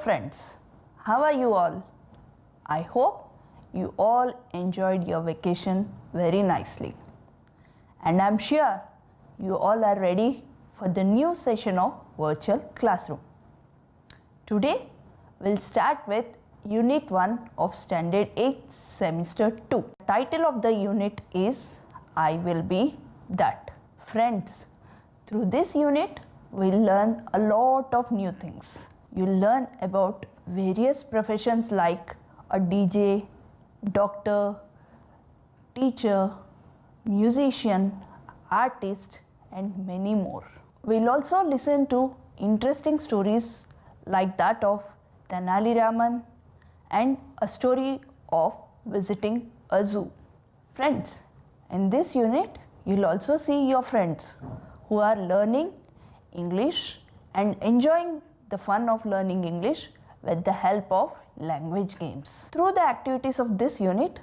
friends, how are you all? I hope you all enjoyed your vacation very nicely. And I'm sure you all are ready for the new session of Virtual Classroom. Today we'll start with Unit 1 of Standard 8 Semester 2. The title of the unit is I Will Be That. Friends, through this unit we'll learn a lot of new things. You'll learn about various professions like a DJ, doctor, teacher, musician, artist, and many more. We'll also listen to interesting stories like that of Tenali Raman and a story of visiting a zoo. Friends, in this unit, you'll also see your friends who are learning English and enjoying the fun of learning English with the help of language games. Through the activities of this unit,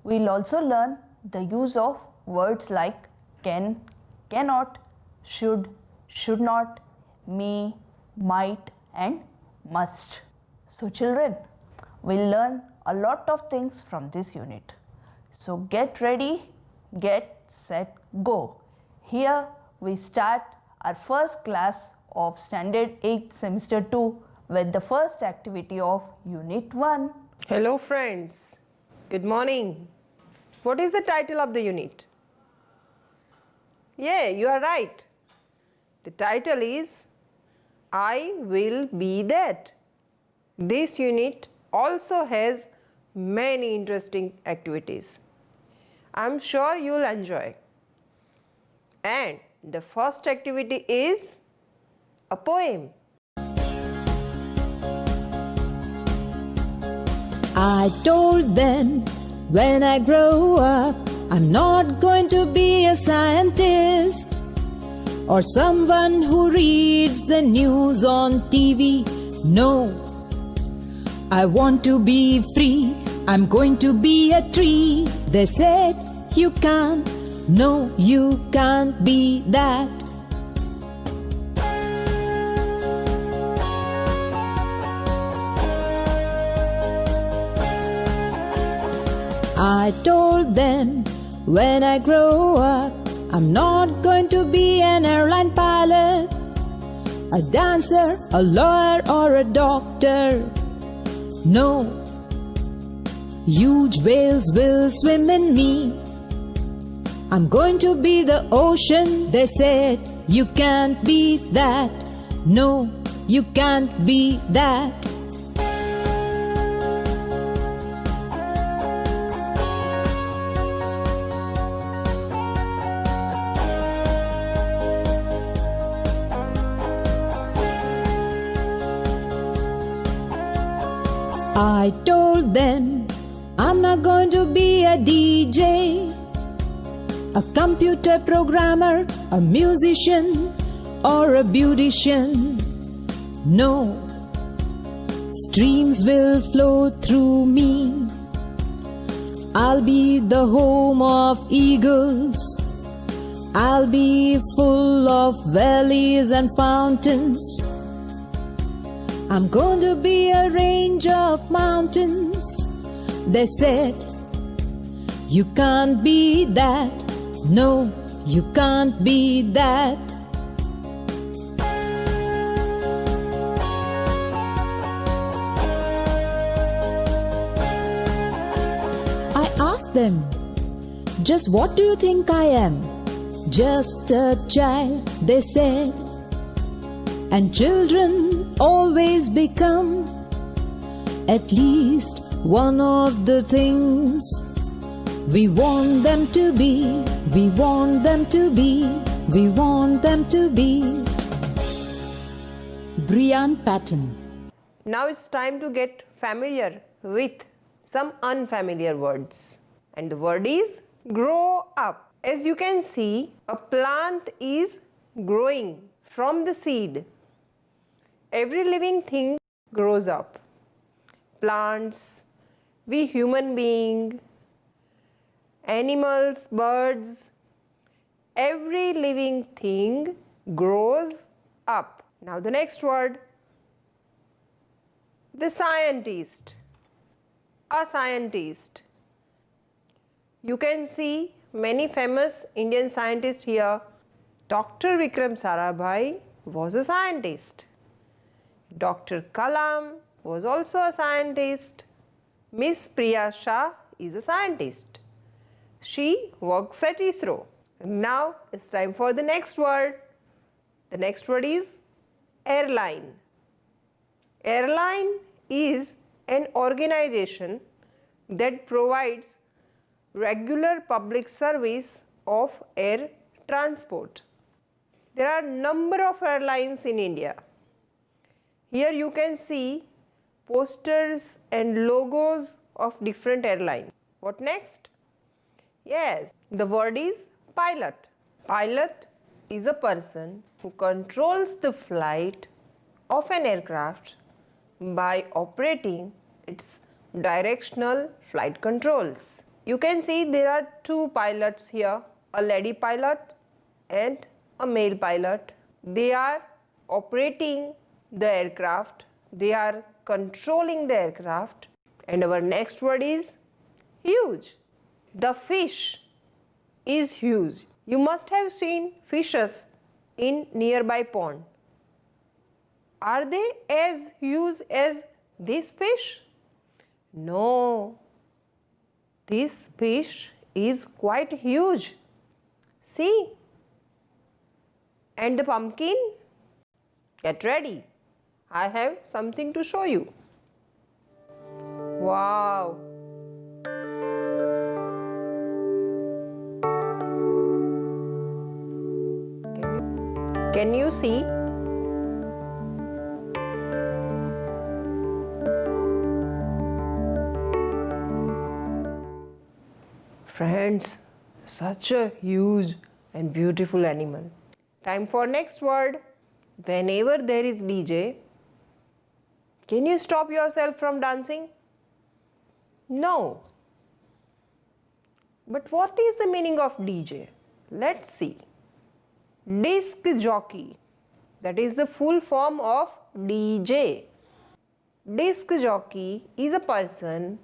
we'll also learn the use of words like can, cannot, should, should not, may, might, and must. So children, we'll learn a lot of things from this unit. So get ready, get set, go. Here we start our first class of Standard 8 Semester 2 with the first activity of Unit 1. Hello friends, good morning. What is the title of the unit? Yeah, you are right. The title is I Will Be That. This unit also has many interesting activities. I'm sure you'll enjoy. And the first activity is a poem. I told them when I grow up, I'm not going to be a scientist or someone who reads the news on TV. No, I want to be free. I'm going to be a tree. They said, you can't. No, you can't be that. I told them when I grow up, I'm not going to be an airline pilot, a dancer, a lawyer, or a doctor. No, huge whales will swim in me. I'm going to be the ocean. They said, you can't be that. No, you can't be that. I told them I'm not going to be a DJ, a computer programmer, a musician, or a beautician. No, streams will flow through me. I'll be the home of eagles. I'll be full of valleys and fountains. I'm going to be a range of mountains. They said, you can't be that. No, you can't be that. I asked them, just what do you think I am? Just a child, they said. And children always become at least one of the things we want them to be. We want them to be. We want them to be. Brian Patton. Now it's time to get familiar with some unfamiliar words. And the word is grow up. As you can see, a plant is growing from the seed. Every living thing grows up. Plants, we human beings, animals, birds, every living thing grows up. Now the next word, The scientist. A scientist. You can see many famous Indian scientists here. Dr. Vikram Sarabhai was a scientist. Dr. Kalam was also a scientist. Miss Priya Shah is a scientist. She works at ISRO. Now it's time for the next word. The next word is airline. Airline is an organization that provides regular public service of air transport. There are number of airlines in India. Here you can see posters and logos of different airlines. What next? Yes, the word is pilot. Pilot is a person who controls the flight of an aircraft by operating its directional flight controls. You can see there are two pilots here, a lady pilot and a male pilot. They are operating the aircraft, they are controlling the aircraft. And our next word is huge. The fish is huge. You must have seen fishes in nearby pond. Are they as huge as this fish? No. This fish is quite huge. See? And the pumpkin? Get ready. I have something to show you. Wow. Can you see? Friends, such a huge and beautiful animal. Time for next word. Whenever there is DJ, can you stop yourself from dancing? No. But what is the meaning of DJ? Let's see. Disc jockey. That is the full form of DJ. Disc jockey is a person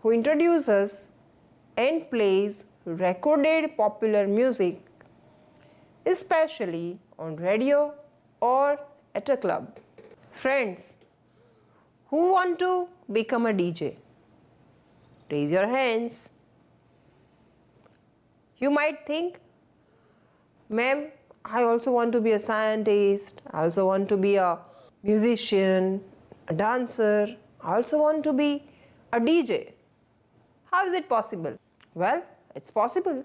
who introduces and plays recorded popular music, especially on radio or at a club. Friends, who want to become a DJ? Raise your hands. You might think, ma'am, I also want to be a scientist, I also want to be a musician, a dancer, I also want to be a DJ. How is it possible? Well, it's possible.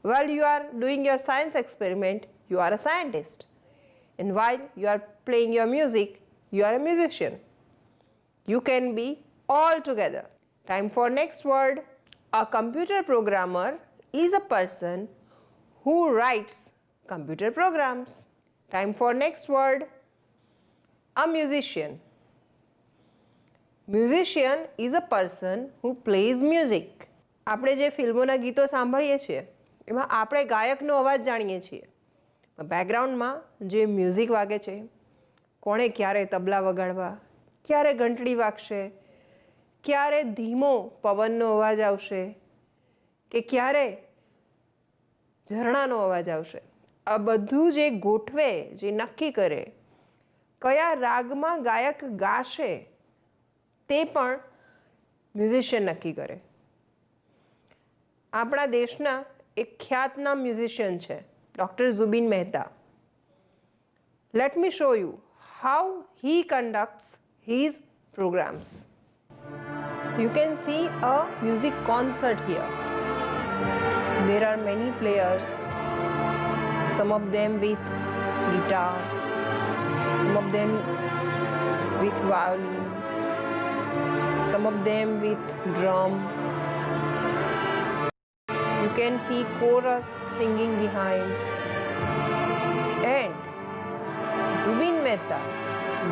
While you are doing your science experiment, you are a scientist. And while you are playing your music, you are a musician. You can be all together. Time for next word. A computer programmer is a person who writes computer programs. Time for next word. A musician. Musician is a person who plays music. આપણે જે ફિલ્મોના ગીતો સાંભળીએ છીએ એમાં આપણે ગાયકનો અવાજ જાણીએ છીએ. બેકગ્રાઉન્ડમાં જે મ્યુઝિક વાગે છે, કોણે ક્યારે તબલા વગાડવા, ક્યારે ઘંટડી વાગશે, ક્યારે ધીમો પવનનો અવાજ આવશે કે ક્યારે ઝરણાનો અવાજ આવશે, આ બધું જે ગોઠવે, જે નક્કી કરે, કયા રાગમાં ગાયક ગાશે તે પણ મ્યુઝિશિયન નક્કી કરે. આપણા દેશના એક ખ્યાતનામ મ્યુઝિશિયન છે doctor Zubin Mehta. Let me show you how he conducts his programs. You can see a music concert here. There are many players, some of them with guitar, some of them with violin, some of them with drum. You can see chorus singing behind. And Zubin Mehta,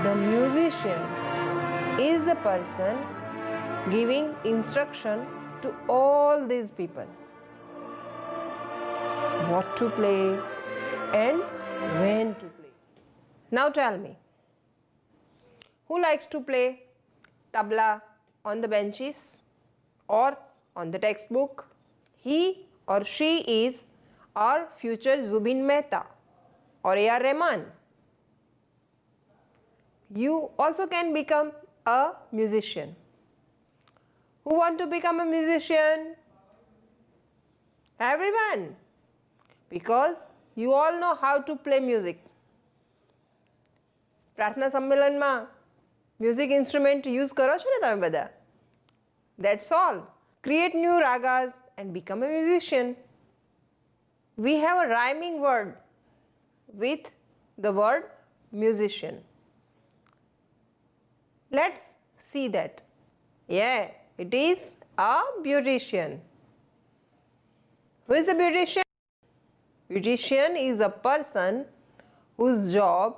the musician, is the person giving instruction to all these people what to play and when to play. Now tell me, who likes to play tabla on the benches or on the textbook. He or she is our future Zubin Mehta or A.R. Rahman. You also can become a musician. Who want to become a musician? Everyone. Because you all know how to play music. પ્રાર્થના સંમેલનમાં music instrument use કરો છો ને તમે બધા? That's all. Create new ragas and become a musician. We have a rhyming word with the word musician. Let's see that. Yeah, it is a beautician. Who is a beautician? Beautician is a person whose job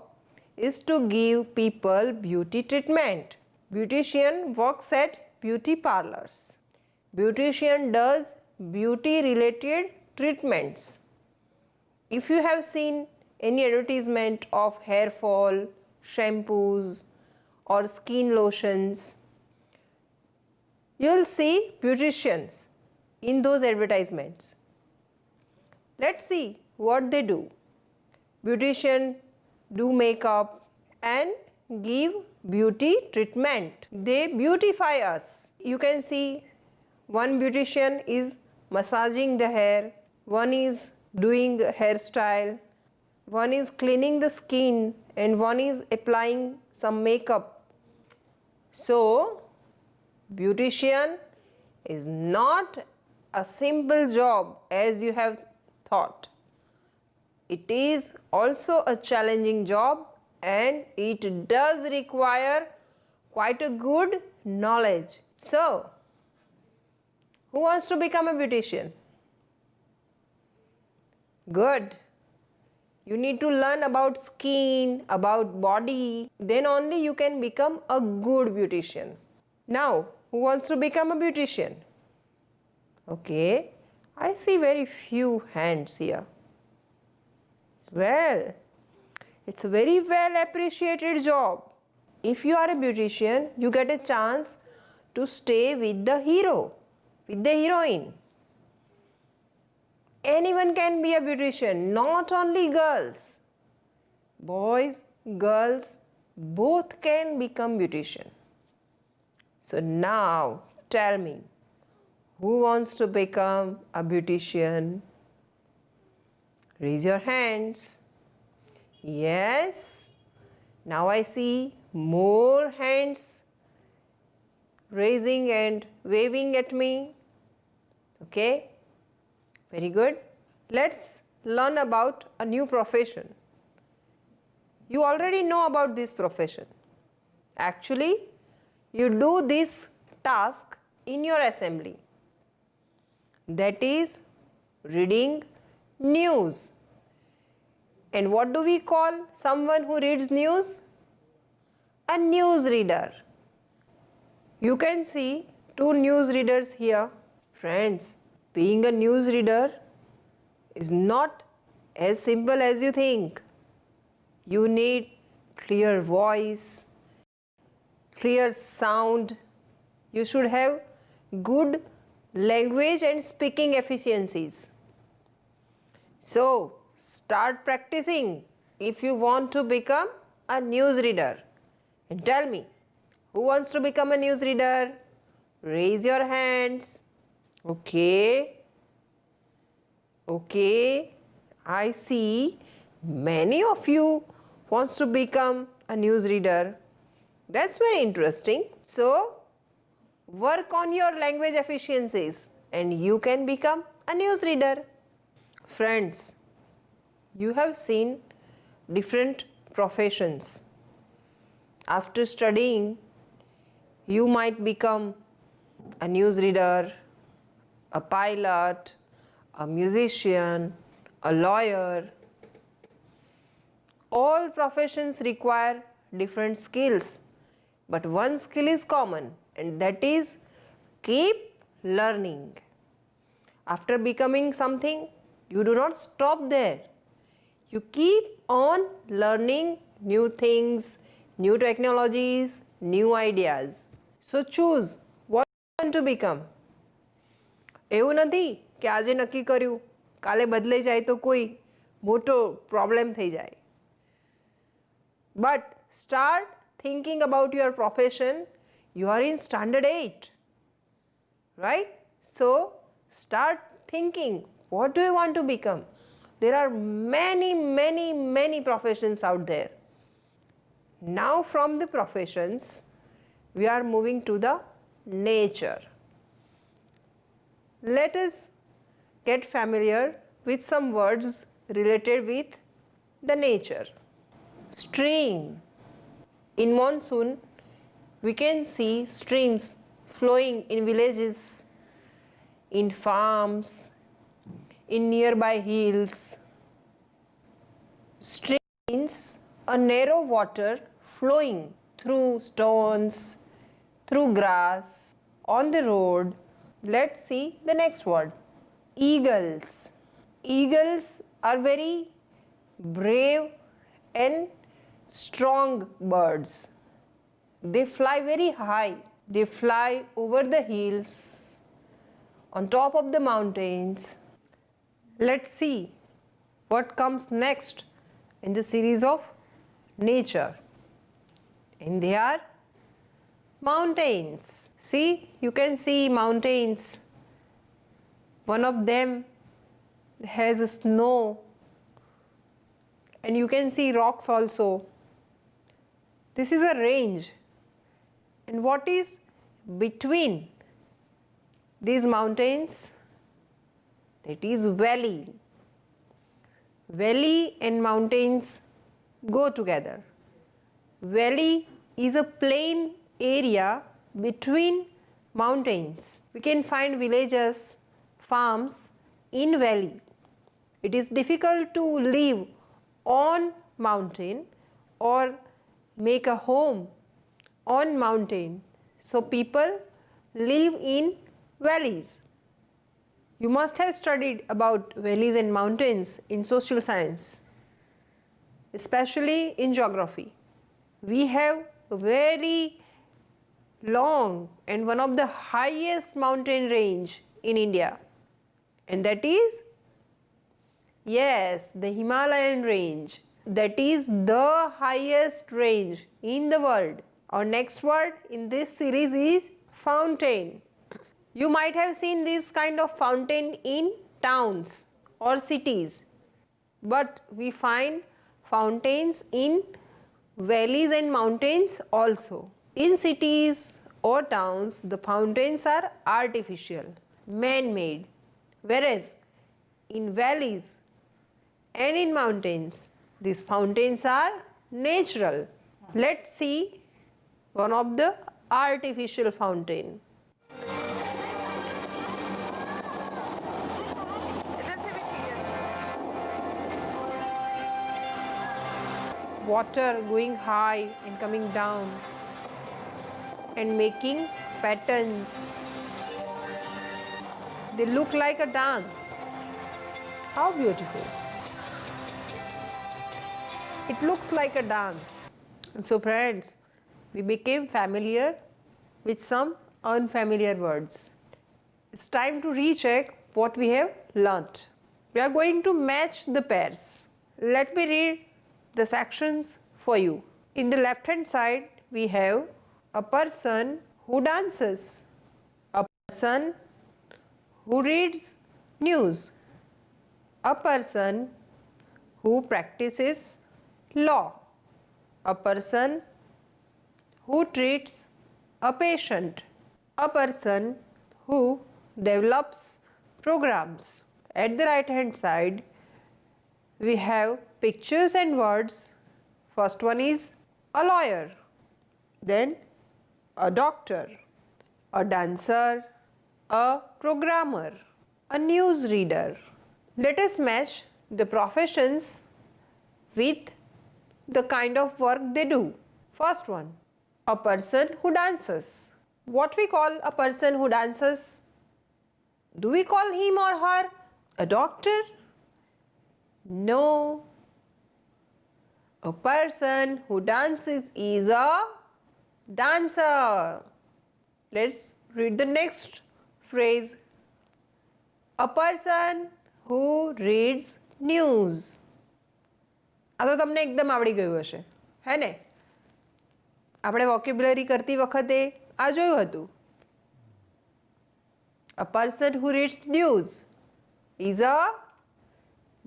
is to give people beauty treatment. Beautician works at beauty parlors. Beautician does beauty related treatments. If you have seen any advertisement of hair fall, shampoos or skin lotions, you will see beauticians in those advertisements. Let's see what they do. Beautician do makeup and give beauty treatment. They beautify us. You can see one beautician is massaging the hair, one is doing hairstyle, one is cleaning the skin and one is applying some makeup. So, beautician is not a simple job as you have thought. It is also a challenging job and it does require quite a good knowledge. So, who wants to become a beautician? Good. You need to learn about skin, about body, then only you can become a good beautician. Now, who wants to become a beautician? Okay, I see very few hands here. Well, it's a very well appreciated job. If you are a beautician, you get a chance to stay with the hero, with the heroine. Anyone can be a beautician, not only girls. Boys, girls, both can become beautician. So now tell me, who wants to become a beautician? Raise your hands. Yes. Now I see more hands raising and waving at me. Okay. Very good. Let's learn about a new profession. You already know about this profession. Actually, you do this task in your assembly. That is reading news. And what do we call someone who reads news? A newsreader. You can see two newsreaders here. Friends, being a newsreader is not as simple as you think. You need clear voice, clear sound. You should have good language and speaking efficiencies. So, start practicing if you want to become a newsreader. And tell me, who wants to become a newsreader? Raise your hands. Okay. Okay. I see many of you wants to become a newsreader. That's very interesting. So, work on your language efficiencies and you can become a newsreader. Friends, you have seen different professions. After studying, you might become a newsreader, a pilot, a musician, a lawyer. All professions require different skills, but one skill is common and that is keep learning. After becoming something, you do not stop there. You keep on learning new things, new technologies, new ideas. So choose what you want to become. એવું નથી કે આજે નક્કી કર્યું કાલે બદલાઈ જાય તો કોઈ મોટો પ્રોબ્લેમ થઈ જાય. But start thinking about your profession. You are in standard 8, right? So start thinking, what do you want to become? There are many professions out there. Now from the professions, we are moving to the nature. Let us get familiar with some words related with the nature. Stream. In monsoon, we can see streams flowing in villages, in farms, in nearby hills. Stream means a narrow water flowing through stones, through grass, on the road. Let's see the next word. Eagles. Eagles are very brave and strong birds. They fly very high. They fly over the hills, on top of the mountains. Let's see what comes next in the series of nature. And they are mountains. See, you can see mountains. One of them has snow, and you can see rocks also. This is a range. And what is between these mountains? That is valley. Valley and mountains go together. Valley is a plain area between mountains. We can find villages, farms in valleys. It is difficult to live on mountain or make a home on mountain. So people live in valleys. You must have studied about valleys and mountains in social science, especially in geography. We have a very long and one of the highest mountain range in India, and that is, yes, the Himalayan range. That is the highest range in the world. Our next word in this series is fountain. You might have seen this kind of fountain in towns or cities, but we find fountains in valleys and mountains also. In cities or towns, the fountains are artificial, man-made, whereas in valleys and in mountains, these fountains are natural. Let's see one of the artificial fountain. Water going high and coming down and making patterns. They look like a dance. How beautiful. It looks like a dance. And so friends, we became familiar with some unfamiliar words. It's time to recheck what we have learnt. We are going to match the pairs. Let me read the sections for you. In the left hand side, we have a person who dances, a person who reads news, a person who practices law, a person who treats a patient, a person who develops programs. At the right hand side, we have pictures and words. First one is a lawyer, then a doctor, a dancer, a programmer, a news reader. Let us match the professions with the kind of work they do. First one, a person who dances. What we call a person who dances? Do we call him or her a doctor? No. A person who dances is a dancer. Let's read the next phrase. A person who reads news. આ તો તમને એકદમ આવડી ગયું હશે, હે ને? આપણે વોકેબ્યુલરી કરતી વખતે આ જોયું હતું. A person who reads news is a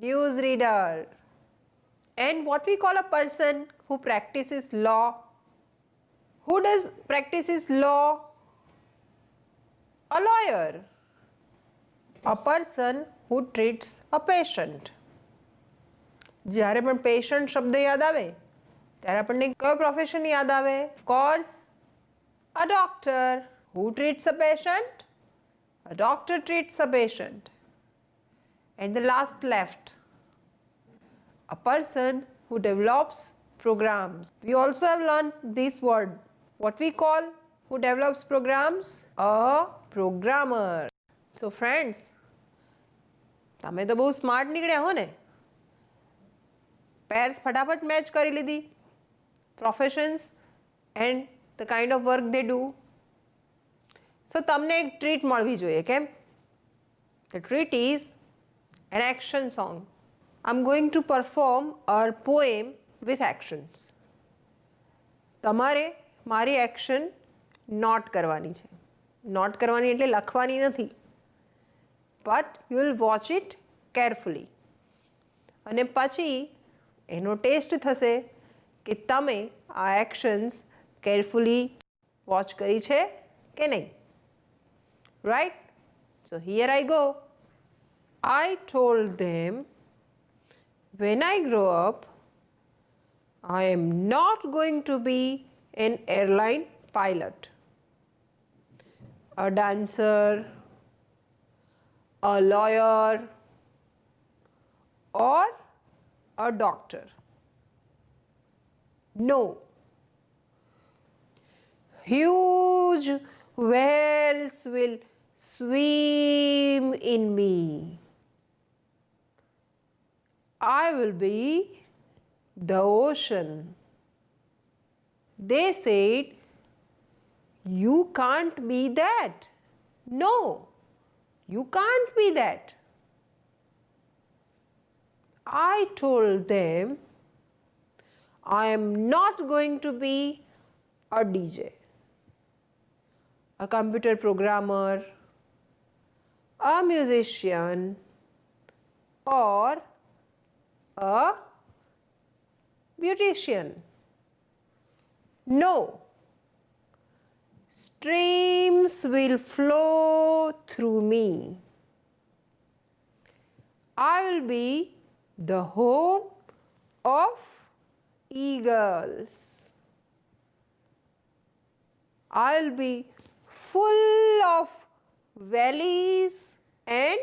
news reader. And what we call a person who practices law. Who does practices law? A lawyer. A person who treats a patient. જ્યારે પણ patient શબ્દ યાદ આવે ત્યારે આપણને કયો profession યાદ આવે? Of course, a doctor. Who treats a patient? A doctor treats a patient. And the last left, a person who develops programs. We also have learned this word. What we call who develops programs? A programmer. So friends, તમે તો બહુ smart નીકળ્યા હો ને? Pairs ફટાફટ match કરી લીધી, professions and the kind of work they do. So તમને એક ટ્રીટ મળવી જોઈએ, કેમ? The treat is an action song. I am going to perform a poem with actions. તમારે મારી એક્શન નોટ કરવાની છે. નોટ કરવાની એટલે લખવાની નથી, but you will watch it carefully. અને પછી એનો ટેસ્ટ થશે કે તમે આ એક્શન્સ કેરફુલી વોચ કરી છે કે નહીં. Right? So here I go. I told them, when I grow up, I am not going to be an airline pilot, a dancer, a lawyer, or a doctor. No. Huge whales will swim in me. I will be the ocean. They said, you can't be that. No, you can't be that. I told them, I am not going to be a DJ, a computer programmer, a musician, or a beautician. No. Streams will flow through me. I will be the home of eagles. I will be full of valleys and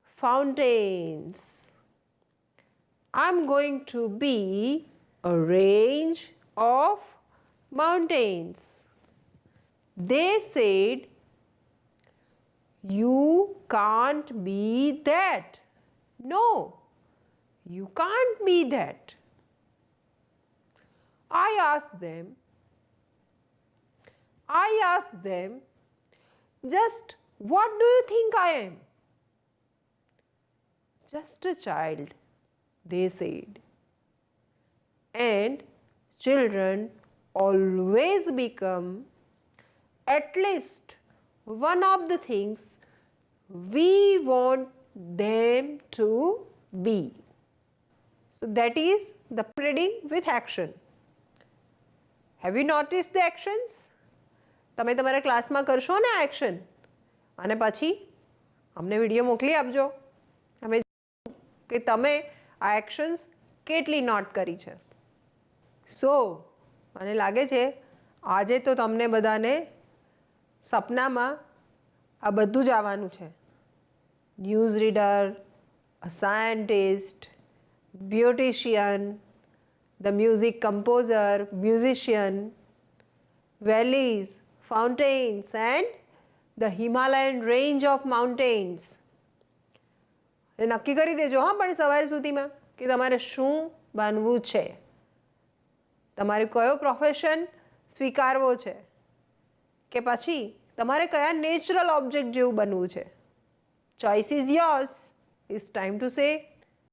fountains. I'm going to be a range of mountains. They said, you can't be that. No, you can't be that. I asked them, just what do you think I am? Just a child, they said. And children always become at least one of the things we want them to be. So that is the reading with action. Have you noticed the actions? તમે તમારા ક્લાસમાં કરશો ને આ action અને પછી અમને video મોકલી આપજો. અમે કે તમે આ એક્શન્સ કેટલી નોટ કરી છે. સો મને લાગે છે આજે તો તમને બધાને સપનામાં આ બધું જ આવવાનું છે. News reader, a scientist, beautician, the music composer, musician, valleys, fountains and the Himalayan range of mountains. નક્કી કરી દેજો હા પણ સવાર સુધીમાં કે તમારે શું બનવું છે, તમારે કયો પ્રોફેશન સ્વીકારવો છે, કે પછી તમારે કયા નેચરલ ઓબ્જેક્ટ જેવું બનવું છે? Choice is yours. It's time to સે